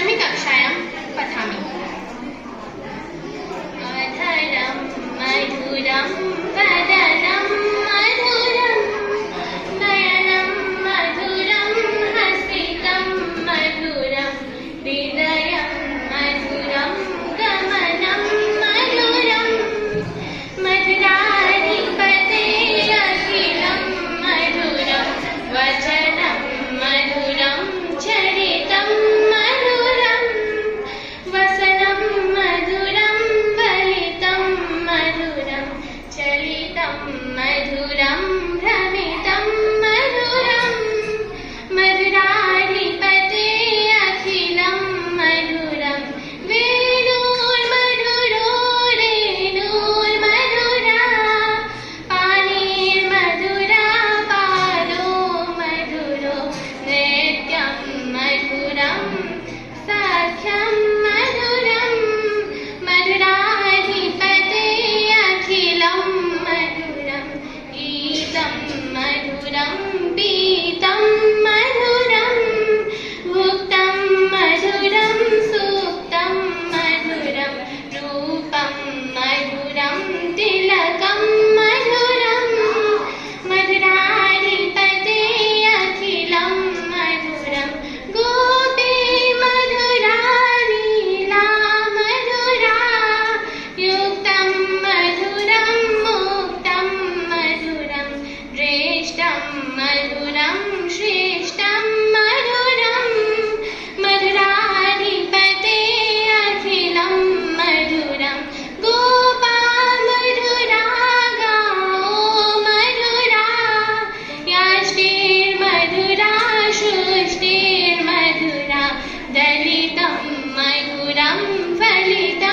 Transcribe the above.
पञ्चमी कक्षायां पठामि। अधरं मधुरं वदनं मधुरं नयनं मधुरं हसितं मधुरं हृदयं मधुरं गमनं मधुरं मधुराधिपते अखिलं मधुरं वचनं मधुरं चरितं मधुरं वसनं मधुरं वलितं मधुरं चलितं मधुरं भ्रमितं मधुरं मधुराधिपते अखिलं मधुरं वेणुर्मधुरो रेणुर्मधुरा पाणिर्मधुरा पादो मधुरो नृत्यं मधुरं सख्यं मधुरं मधुराधिपते अखिलं मधुरं गीतं मधुरं पीतं मधुरं भुक्तं मधुरं सुप्तं मधुरं रूपं मधुरं तिलकं मधुरं मधुराधिपते अखिलं मधुरं गोपी मधुरा लीला मधुरा युक्तं मधुरं मुक्तं मधुरं ज्येष्ठं मधुरं श्रेष्ठं मधुरं मधुराधिपते अखिलं मधुरं गोपा मधुरा गाओ मधुरा याष्टिर्मधुरा सृष्टिर्मधुरा दलितं मधुरं फलितं